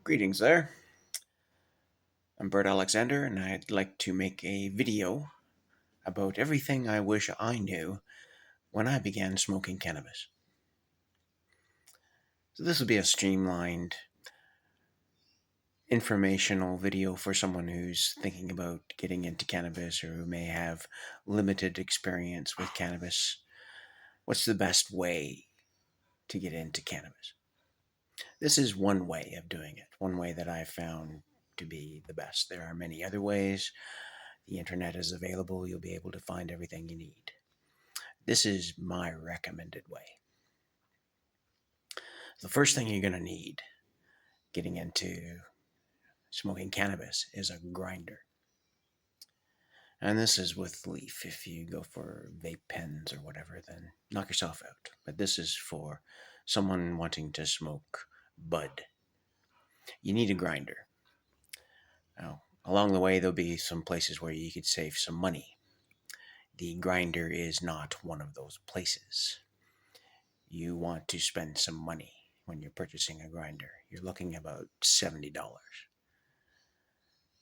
Greetings there. I'm Bert Alexander, and I'd like to make a video about everything I wish I knew when I began smoking cannabis. So this will be a streamlined, informational video for someone who's thinking about getting into cannabis or who may have limited experience with cannabis. What's the best way to get into cannabis? This is one way of doing it, one way that I've found to be the best. There are many other ways. The internet is available. You'll be able to find everything you need. This is my recommended way. The first thing you're going to need getting into smoking cannabis is a grinder. And this is with leaf. If you go for vape pens or whatever, then knock yourself out. But this is for someone wanting to smoke bud. You need a grinder. Now, along the way, there'll be some places where you could save some money. The grinder is not one of those places. You want to spend some money when you're purchasing a grinder. You're looking about $70.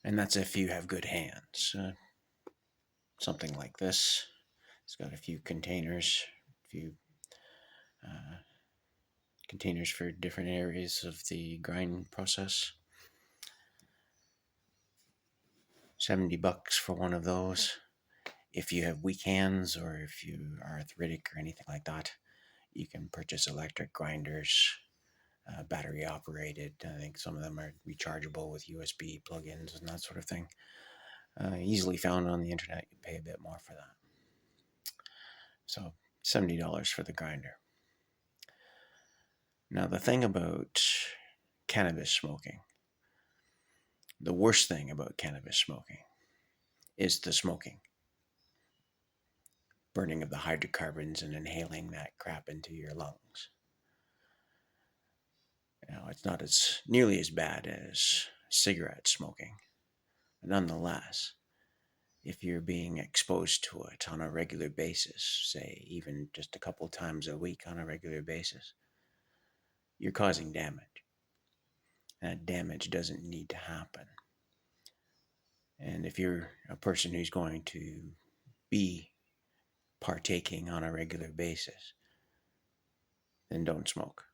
And that's if you have good hands. Something like this. It's got a few containers, uh, containers for different areas of the grind process. $70 for one of those. If you have weak hands or if you are arthritic or anything like that, you can purchase electric grinders, battery operated. I think some of them are rechargeable with USB plugins and that sort of thing. Easily found on the internet. You pay a bit more for that. So $70 for the grinder. Now the thing about cannabis smoking, the worst thing about cannabis smoking is the smoking. Burning of the hydrocarbons and inhaling that crap into your lungs. It's not nearly as bad as cigarette smoking. But nonetheless, if you're being exposed to it on a regular basis, say even just a couple times a week on a regular basis, you're causing damage. That damage doesn't need to happen. And if you're a person who's going to be partaking on a regular basis, then don't smoke.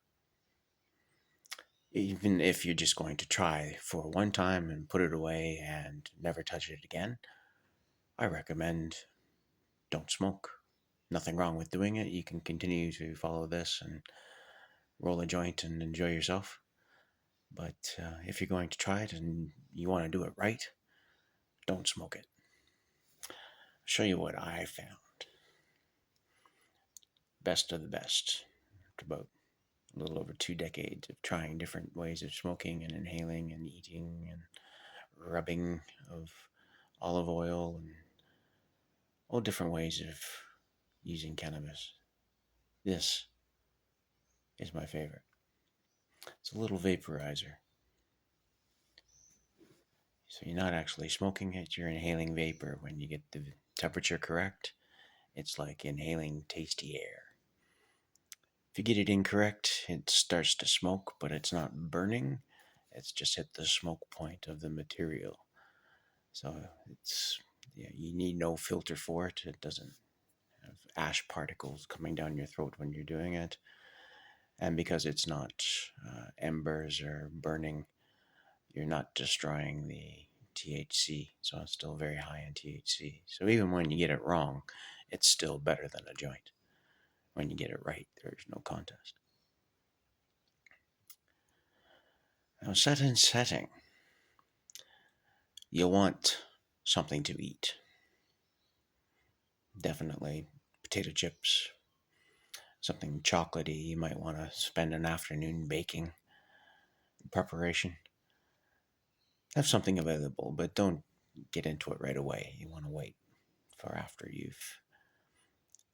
Even if you're just going to try for one time and put it away and never touch it again, I recommend don't smoke. Nothing wrong with doing it. You can continue to follow this and roll a joint and enjoy yourself. But if you're going to try it and you want to do it right, don't smoke it. I'll show you what I found. Best of the best. After about a little over 2 decades of trying different ways of smoking and inhaling and eating and rubbing of olive oil and all different ways of using cannabis. This is my favorite. It's a little vaporizer. So you're not actually smoking it, you're inhaling vapor. When you get the temperature correct, it's like inhaling tasty air. If you get it incorrect, it starts to smoke, but it's not burning. It's just hit the smoke point of the material. So you need no filter for it. It doesn't have ash particles coming down your throat when you're doing it. And because it's not embers or burning, you're not destroying the THC. So it's still very high in THC. So even when you get it wrong, it's still better than a joint. When you get it right, there's no contest. Now, setting. You'll want something to eat. Definitely potato chips, something chocolatey. You might want to spend an afternoon baking preparation. Have something available, but don't get into it right away. You want to wait for after you've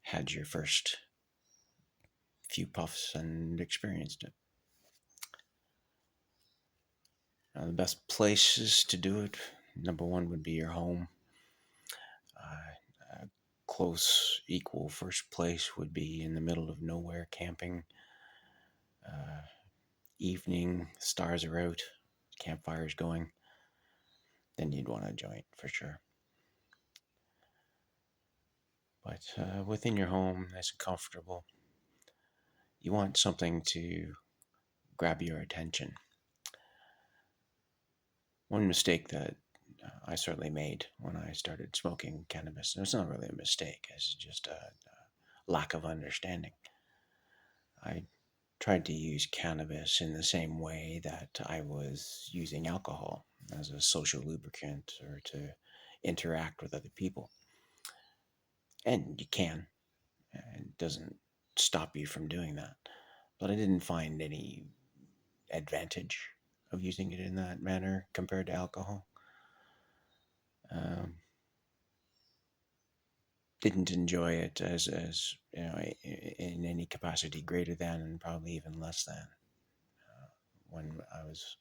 had your first few puffs and experienced it. Now, the best places to do it, number one would be your home. A close equal first place would be in the middle of nowhere camping. Evening, stars are out, campfires going, then you'd want a joint for sure. But within your home, nice and comfortable, you want something to grab your attention. One mistake that I certainly made when I started smoking cannabis, and it's not really a mistake, it's just a lack of understanding. I tried to use cannabis in the same way that I was using alcohol, as a social lubricant or to interact with other people. And you can, it doesn't stop you from doing that. But I didn't find any advantage of using it in that manner compared to alcohol. Um, didn't enjoy it as you know, in any capacity greater than, and probably even less than, when I was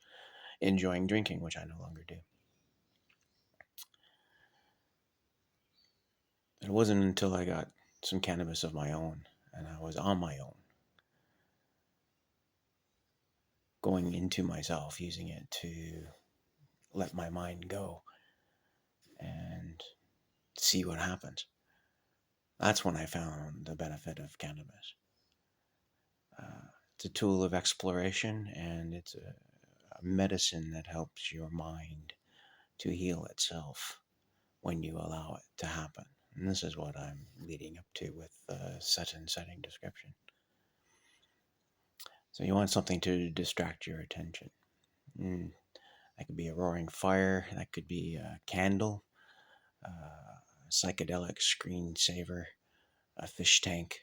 enjoying drinking, which I no longer do. It wasn't until I got some cannabis of my own and I was on my own, going into myself, using it to let my mind go and see what happens. That's when I found the benefit of cannabis. It's a tool of exploration, and it's a medicine that helps your mind to heal itself when you allow it to happen. And this is what I'm leading up to with the set and setting description. So you want something to distract your attention. Mm, that could be a roaring fire, that could be a candle, a psychedelic screensaver, a fish tank,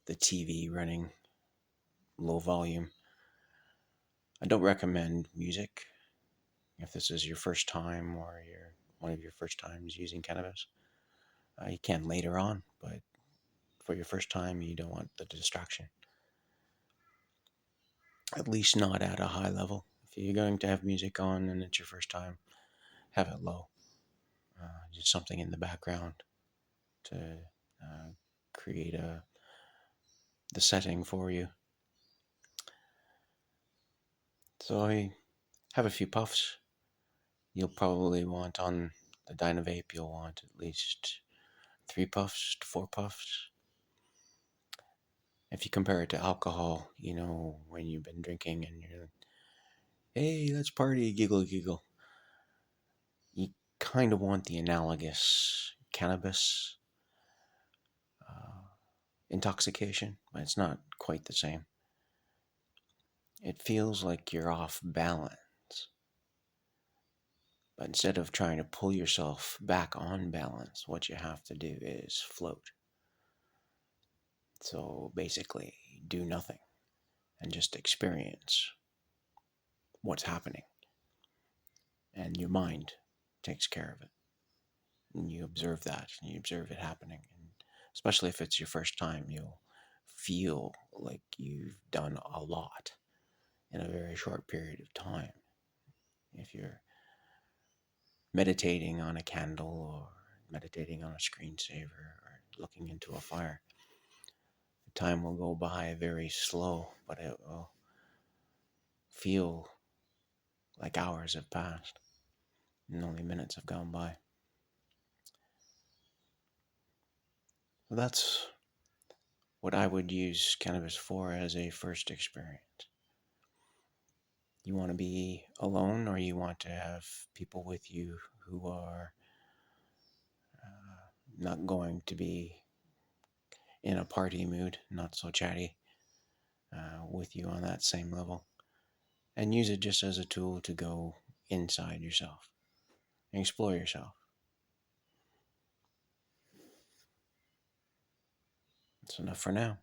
the TV running low volume. I don't recommend music if this is your first time or one of your first times using cannabis. You can later on, but for your first time, you don't want the distraction. At least not at a high level. If you're going to have music on and it's your first time, have it low. Just something in the background to uh, create the setting for you. So I have a few puffs. You'll probably want on the Dynavape, you'll want at least 3 puffs to 4 puffs. If you compare it to alcohol, when you've been drinking and you're, hey, let's party, giggle, giggle. You kind of want the analogous cannabis uh, intoxication, but it's not quite the same. It feels like you're off balance. But instead of trying to pull yourself back on balance, what you have to do is float. So basically, do nothing and just experience what's happening. And your mind takes care of it. And you observe that and you observe it happening. And especially if it's your first time, you'll feel like you've done a lot in a very short period of time. If you're meditating on a candle or meditating on a screensaver or looking into a fire, the time will go by very slow, but it will feel like hours have passed and only minutes have gone by. So that's what I would use cannabis for as a first experience. You want to be alone, or you want to have people with you who are not going to be in a party mood, not so chatty, with you on that same level. And use it just as a tool to go inside yourself and explore yourself. That's enough for now.